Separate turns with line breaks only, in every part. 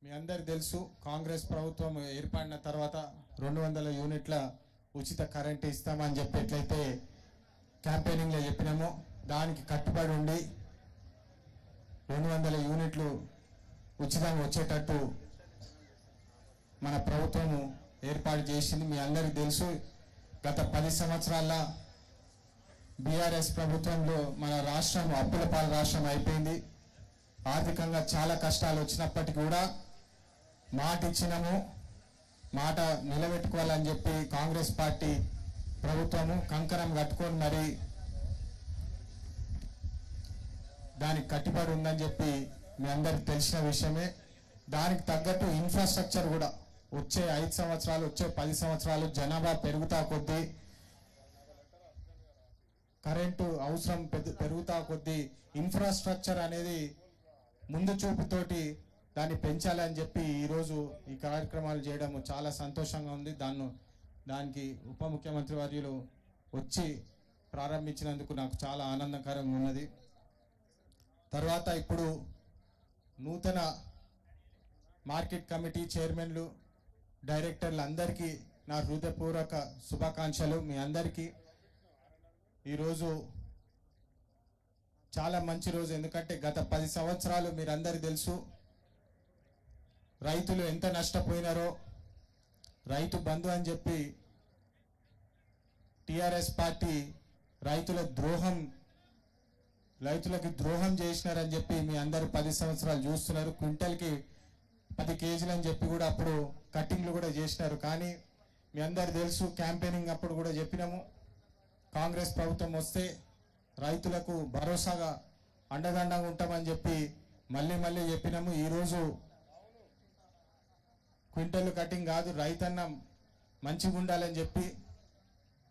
మీ అందరికీ తెలుసు కాంగ్రెస్ ప్రభుత్వం ఏర్పడిన తర్వాత 200 యూనిట్ల ఉచిత కరెంట్ ఇస్తామని చెప్పి ఎట్లయితే క్యాంపెయినింగ్లో చెప్పినామో దానికి కట్టుబడి ఉండి 200 యూనిట్లు ఉచితంగా వచ్చేటట్టు మన ప్రభుత్వం ఏర్పాటు చేసింది. మీ అందరికీ తెలుసు గత 10 సంవత్సరాల బీఆర్ఎస్ ప్రభుత్వంలో మన రాష్ట్రం అప్పుల పాలు రాష్ట్రం అయిపోయింది. ఆర్థికంగా చాలా కష్టాలు వచ్చినప్పటికీ కూడా మాట ఇచ్చినాము, మాట నిలబెట్టుకోవాలని చెప్పి కాంగ్రెస్ పార్టీ ప్రభుత్వము కంకణం కట్టుకొని మరి దానికి కట్టుబడి ఉందని చెప్పి మీ అందరికి తెలిసిన విషయమే. దానికి తగ్గట్టు ఇన్ఫ్రాస్ట్రక్చర్ కూడా వచ్చే 5 సంవత్సరాలు వచ్చే 10 సంవత్సరాలు జనాభా పెరుగుతా కొద్దీ కరెంటు అవసరం పెరుగుతా కొద్దీ ఇన్ఫ్రాస్ట్రక్చర్ అనేది ముందు చూపుతోటి దాన్ని పెంచాలని చెప్పి ఈరోజు ఈ కార్యక్రమాలు చేయడం చాలా సంతోషంగా ఉంది. దానికి ఉప ముఖ్యమంత్రి వర్యులు వచ్చి ప్రారంభించినందుకు నాకు చాలా ఆనందకరంగా ఉన్నది. తర్వాత ఇప్పుడు నూతన మార్కెట్ కమిటీ చైర్మన్లు డైరెక్టర్లు అందరికీ నా హృదయపూర్వక శుభాకాంక్షలు. మీ అందరికీ ఈరోజు చాలా మంచి రోజు. ఎందుకంటే గత 10 సంవత్సరాలు మీరందరికీ తెలుసు రైతులు ఎంత నష్టపోయినారో. రైతు బంధు అని చెప్పి టిఆర్ఎస్ పార్టీ రైతులకి ద్రోహం చేసినారని చెప్పి మీ అందరూ 10 సంవత్సరాలు చూస్తున్నారు. క్వింటల్కి 10 కేజీలు అని చెప్పి కూడా అప్పుడు కట్టింగ్లు కూడా చేసినారు. కానీ మీ అందరు తెలుసు క్యాంపెయినింగ్ అప్పుడు కూడా చెప్పినాము కాంగ్రెస్ ప్రభుత్వం వస్తే రైతులకు భరోసాగా అండదండంగా ఉంటామని చెప్పి మళ్ళీ చెప్పినాము. ఈరోజు క్వింటల్ కటింగ్ కాదు, రైతన్న మంచిగా ఉండాలని చెప్పి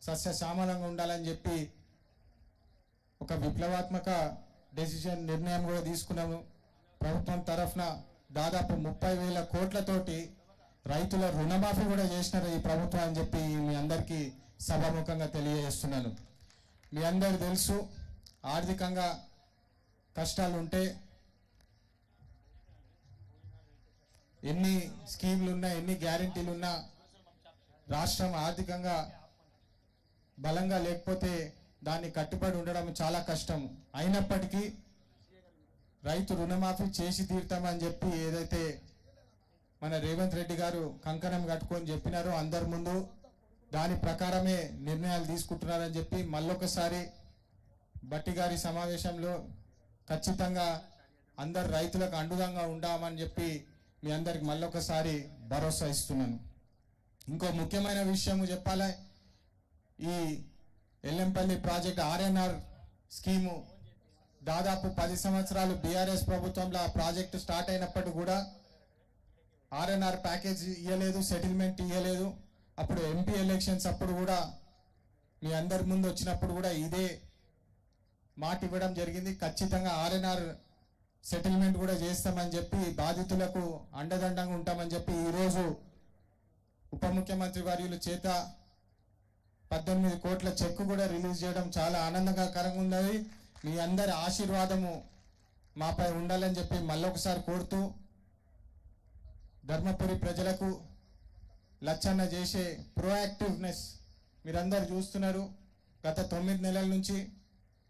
సస్యశ్యామలంగా ఉండాలని చెప్పి ఒక విప్లవాత్మక నిర్ణయం కూడా తీసుకున్నాము. ప్రభుత్వం తరఫున దాదాపు 30,000 కోట్లతోటి రైతుల రుణమాఫీ కూడా చేసినారు ఈ ప్రభుత్వం అని చెప్పి మీ అందరికీ సభాముఖంగా తెలియజేస్తున్నాను. మీ అందరు తెలుసు ఆర్థికంగా కష్టాలు ఉంటే ఎన్ని స్కీమ్లు ఉన్నా ఎన్ని గ్యారెంటీలు ఉన్నా రాష్ట్రం ఆర్థికంగా బలంగా లేకపోతే దాన్ని కట్టుబడి ఉండడం చాలా కష్టం. అయినప్పటికీ రైతు రుణమాఫీ చేసి తీరుతామని చెప్పి ఏదైతే మన రేవంత్ రెడ్డి గారు కంకణం కట్టుకొని చెప్పినారో అందరి ముందు దాని ప్రకారమే నిర్ణయాలు తీసుకుంటున్నారని చెప్పి మళ్ళొకసారి బట్టి గారి సమావేశంలో ఖచ్చితంగా అందరు రైతులకు అండగా ఉండామని చెప్పి మీ అందరికి మళ్ళొకసారి భరోసా ఇస్తున్నాను. ఇంకో ముఖ్యమైన విషయం చెప్పాలి, ఈ ఎల్లంపల్లి ప్రాజెక్ట్ ఆర్ఎన్ఆర్ స్కీము దాదాపు 10 సంవత్సరాలు బీఆర్ఎస్ ప్రభుత్వంలో ఆ ప్రాజెక్టు స్టార్ట్ అయినప్పటికీ కూడా ఆర్ఎన్ఆర్ ప్యాకేజ్ ఇవ్వలేదు, సెటిల్మెంట్ ఇవ్వలేదు. అప్పుడు ఎంపీ ఎలక్షన్స్ అప్పుడు కూడా మీ అందరి ముందు వచ్చినప్పుడు కూడా ఇదే మాట ఇవ్వడం జరిగింది. ఖచ్చితంగా ఆర్ఎన్ఆర్ సెటిల్మెంట్ కూడా చేస్తామని చెప్పి బాధితులకు అండదండంగా ఉంటామని చెప్పి ఈరోజు ఉప ముఖ్యమంత్రి వర్యుల చేత 18 కోట్ల చెక్ కూడా రిలీజ్ చేయడం చాలా ఆనందకరంగా ఉన్నది. మీ అందరి ఆశీర్వాదము మాపై ఉండాలని చెప్పి మళ్ళొకసారి కోరుతూ ధర్మపురి ప్రజలకు లచ్చన్న చేసే ప్రోయాక్టివ్నెస్ మీరందరూ చూస్తున్నారు. గత 9 నెలల నుంచి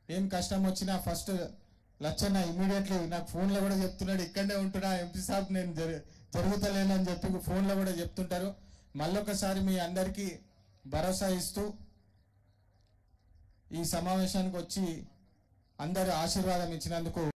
ఏం కష్టం వచ్చినా ఫస్ట్ లచ్చన్న ఇమీడియట్లీ నాకు ఫోన్లో కూడా చెప్తున్నాడు, ఇక్కడనే ఉంటున్నా ఎంపీ సాబ్ నేను జరుగుతలేనని చెప్పి ఫోన్లో కూడా చెప్తుంటారు. మళ్ళొకసారి మీ అందరికీ భరోసా ఇస్తూ ఈ సమావేశానికి వచ్చి అందరి ఆశీర్వాదం ఇచ్చినందుకు